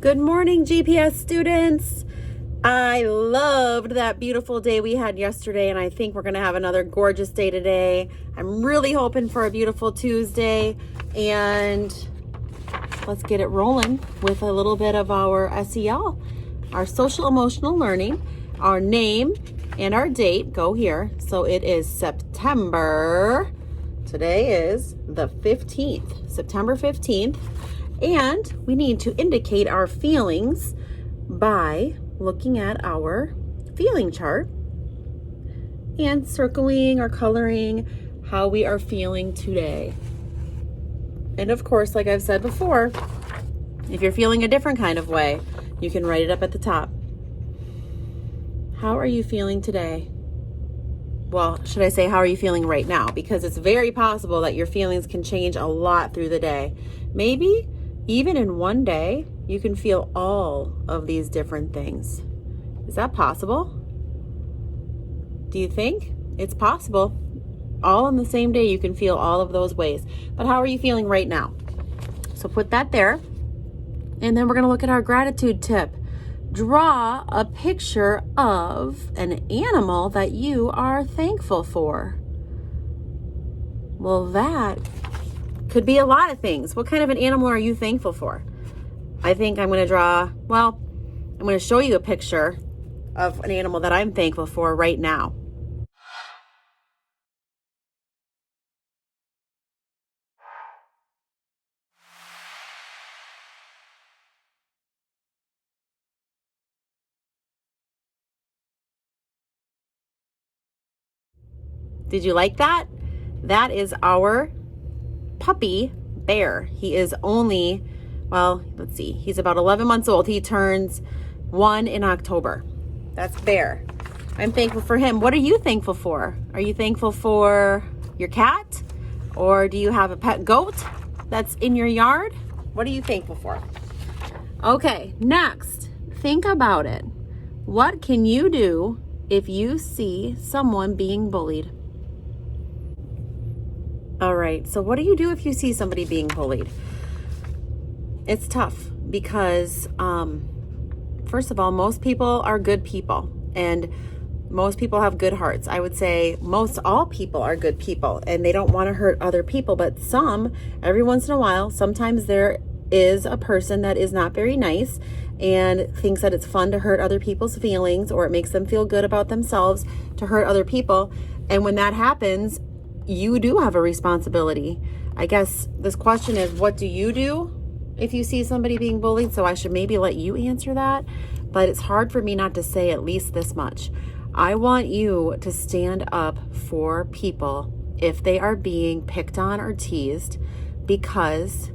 Good morning, GPS students. I loved that beautiful day we had yesterday, and I think we're going to have another gorgeous day today. I'm really hoping for a beautiful Tuesday, and let's get it rolling with a little bit of our SEL, our social emotional learning. Our name and our date go here. So it is September. Today is the 15th, September 15th. And we need to indicate our feelings by looking at our feeling chart and circling or coloring how we are feeling today. And of course, like I've said before, if you're feeling a different kind of way, you can write it up at the top. How are you feeling today? Well, should I say, how are you feeling right now? Because it's very possible that your feelings can change a lot through the day. Maybe even in one day, you can feel all of these different things. Is that possible? Do you think? It's possible. All in the same day, you can feel all of those ways. But how are you feeling right now? So put that there. And then we're going to look at our gratitude tip. Draw a picture of an animal that you are thankful for. Well, that could be a lot of things. What kind of an animal are you thankful for? I think I'm going to I'm going to show you a picture of an animal that I'm thankful for right now. Did you like that? That is our puppy bear. He is only, he's about 11 months old. He turns 1 in October. That's Bear. I'm thankful for him. What are you thankful for? Are you thankful for your cat? Or do you have a pet goat that's in your yard? What are you thankful for? Okay, next, think about it. What can you do if you see someone being bullied? All right, so what do you do if you see somebody being bullied? It's tough because, first of all, most people are good people and most people have good hearts. I would say most all people are good people and they don't want to hurt other people, but every once in a while, sometimes there is a person that is not very nice and thinks that it's fun to hurt other people's feelings, or it makes them feel good about themselves to hurt other people. And when that happens, you do have a responsibility. I guess this question is, what do you do if you see somebody being bullied? So I should maybe let you answer that, but it's hard for me not to say at least this much. I want you to stand up for people if they are being picked on or teased, because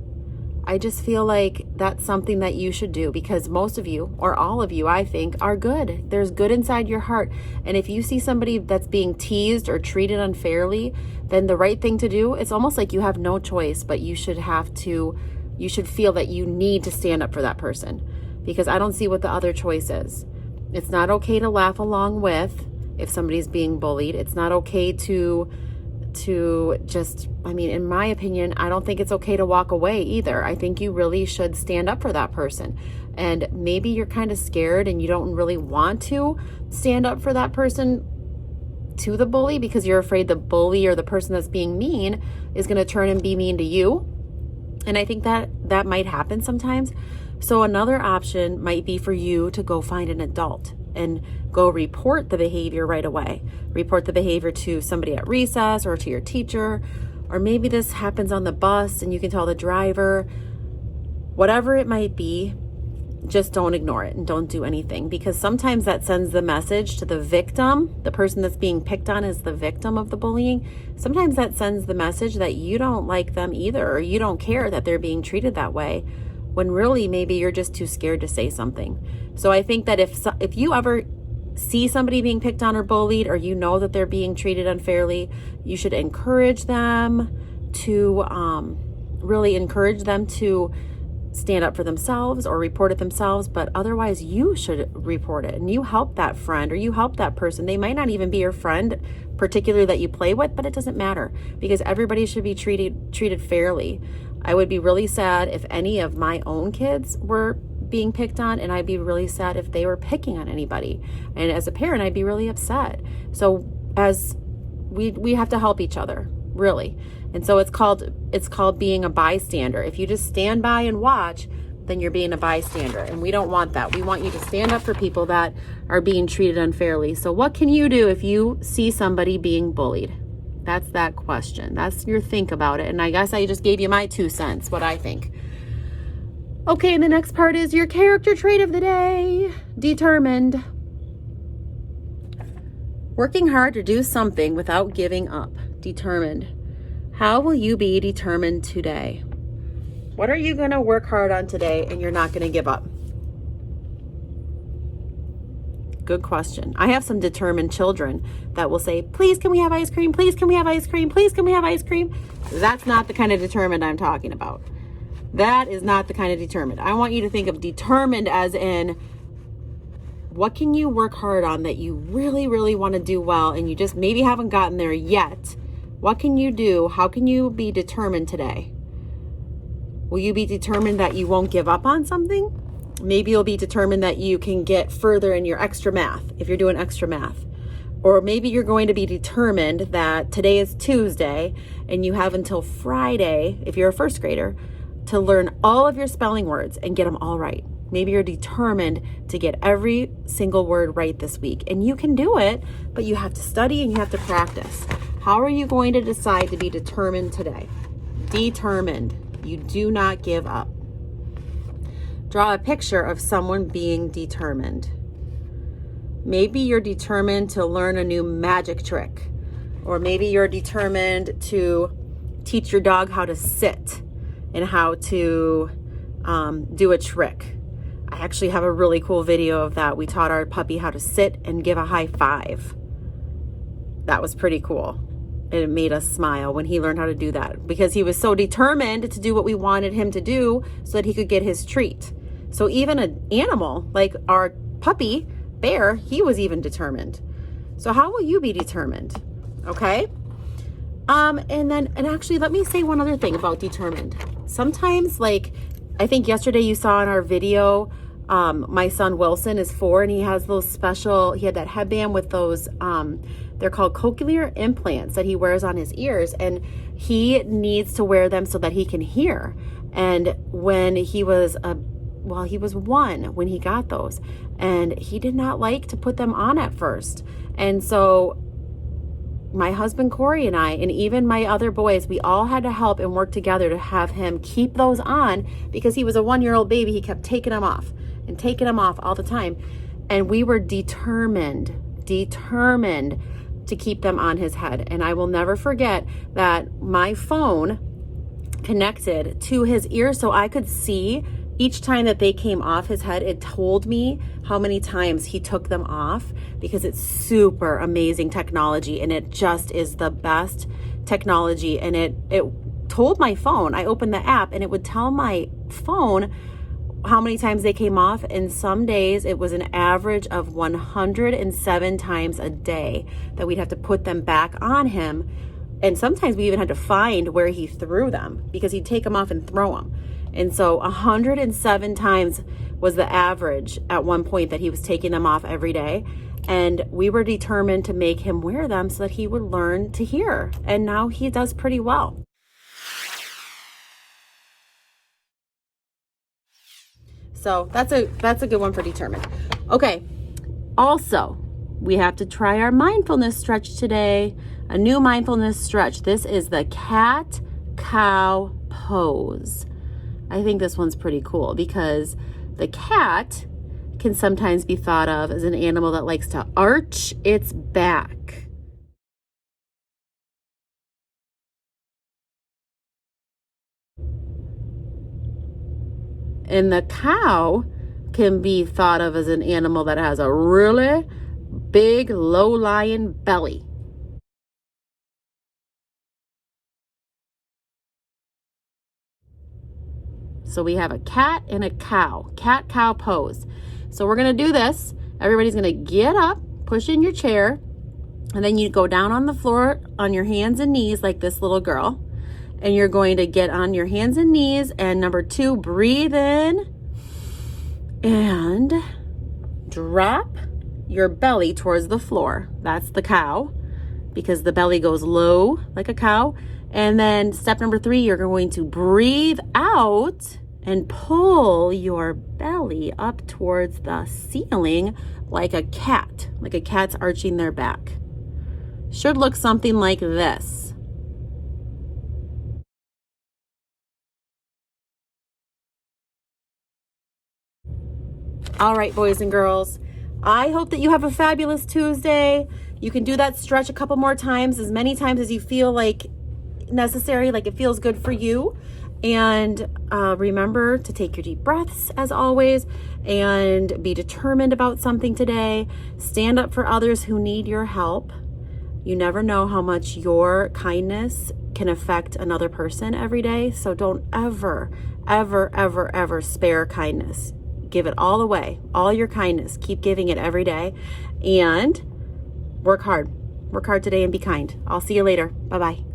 I just feel like that's something that you should do, because most of you, or all of you, I think, are good. There's good inside your heart. And if you see somebody that's being teased or treated unfairly, then the right thing to do, it's almost like you have no choice, but you should feel that you need to stand up for that person, because I don't see what the other choice is. It's not okay to laugh along with if somebody's being bullied. It's not okay to just, in my opinion, I don't think it's okay to walk away either. I think you really should stand up for that person. And maybe you're kind of scared and you don't really want to stand up for that person to the bully because you're afraid the bully or the person that's being mean is going to turn and be mean to you. And I think that might happen sometimes. So another option might be for you to go find an adult and go report the behavior right away. Report the behavior to somebody at recess or to your teacher, or maybe this happens on the bus and you can tell the driver. Whatever it might be, just don't ignore it and don't do anything, because sometimes that sends the message to the victim. The person that's being picked on is the victim of the bullying. Sometimes that sends the message that you don't like them either, or you don't care that they're being treated that way, when really maybe you're just too scared to say something. So I think that if you ever see somebody being picked on or bullied, or you know that they're being treated unfairly, you should encourage them to really encourage them to stand up for themselves or report it themselves. But otherwise, you should report it and you help that friend or you help that person. They might not even be your friend particularly that you play with, but it doesn't matter, because everybody should be treated fairly. I would be really sad if any of my own kids were being picked on, and I'd be really sad if they were picking on anybody. And as a parent, I'd be really upset. So as we have to help each other, really. And so it's called being a bystander. If you just stand by and watch, then you're being a bystander. And we don't want that. We want you to stand up for people that are being treated unfairly. So what can you do if you see somebody being bullied? That's that question. That's your think about it. And I guess I just gave you my 2 cents, what I think. Okay, and the next part is your character trait of the day. Determined. Working hard to do something without giving up. Determined. How will you be determined today? What are you going to work hard on today and you're not going to give up? Good question. I have some determined children that will say, please, can we have ice cream? Please, can we have ice cream? Please, can we have ice cream? That's not the kind of determined I'm talking about. That is not the kind of determined. I want you to think of determined as in, what can you work hard on that you really, really want to do well and you just maybe haven't gotten there yet? What can you do? How can you be determined today? Will you be determined that you won't give up on something? Maybe you'll be determined that you can get further in your extra math if you're doing extra math. Or maybe you're going to be determined that today is Tuesday and you have until Friday, if you're a first grader, to learn all of your spelling words and get them all right. Maybe you're determined to get every single word right this week. And you can do it, but you have to study and you have to practice. How are you going to decide to be determined today? Determined. You do not give up. Draw a picture of someone being determined. Maybe you're determined to learn a new magic trick. Or maybe you're determined to teach your dog how to sit and how to do a trick. I actually have a really cool video of that. We taught our puppy how to sit and give a high five. That was pretty cool. It made us smile when he learned how to do that because he was so determined to do what we wanted him to do so that he could get his treat. So even an animal like our puppy, Bear, he was even determined. So how will you be determined? Okay? And actually, let me say one other thing about determined. Sometimes, like, I think yesterday you saw in our video, my son Wilson is 4 and he has he had that headband with those, they're called cochlear implants that he wears on his ears, and he needs to wear them so that he can hear. And when he was 1 when he got those, and he did not like to put them on at first. And so my husband Corey and I, and even my other boys, we all had to help and work together to have him keep those on because he was a 1-year-old baby. He kept taking them off all the time. And we were determined to keep them on his head. And I will never forget that my phone connected to his ear so I could see each time that they came off his head. It told me how many times he took them off because it's super amazing technology and it just is the best technology. And it told my phone, I opened the app and it would tell my phone how many times they came off. And some days it was an average of 107 times a day that we'd have to put them back on him. And sometimes we even had to find where he threw them because he'd take them off and throw them. And so 107 times was the average at one point that he was taking them off every day. And we were determined to make him wear them so that he would learn to hear. And now he does pretty well. So that's a good one for determined. Okay. Also, we have to try our mindfulness stretch today. A new mindfulness stretch. This is the cat-cow pose. I think this one's pretty cool because the cat can sometimes be thought of as an animal that likes to arch its back. And the cow can be thought of as an animal that has a really big, low-lying belly. So we have a cat and a cow, cat-cow pose. So we're going to do this. Everybody's going to get up, push in your chair, and then you go down on the floor on your hands and knees like this little girl. And you're going to get on your hands and knees. And number 2, breathe in And drop your belly towards the floor. That's the cow, because the belly goes low like a cow. And then step number 3, you're going to breathe out and pull your belly up towards the ceiling like a cat, like a cat's arching their back. Should look something like this. All right, boys and girls, I hope that you have a fabulous Tuesday. You can do that stretch a couple more times, as many times as you feel like necessary, like it feels good for you. And remember to take your deep breaths as always, and be determined about something today. Stand up for others who need your help. You never know how much your kindness can affect another person every day. So don't ever, ever, ever, ever spare kindness. Give it all away, all your kindness. Keep giving it every day, and work hard. Work hard today and be kind. I'll see you later. Bye-bye.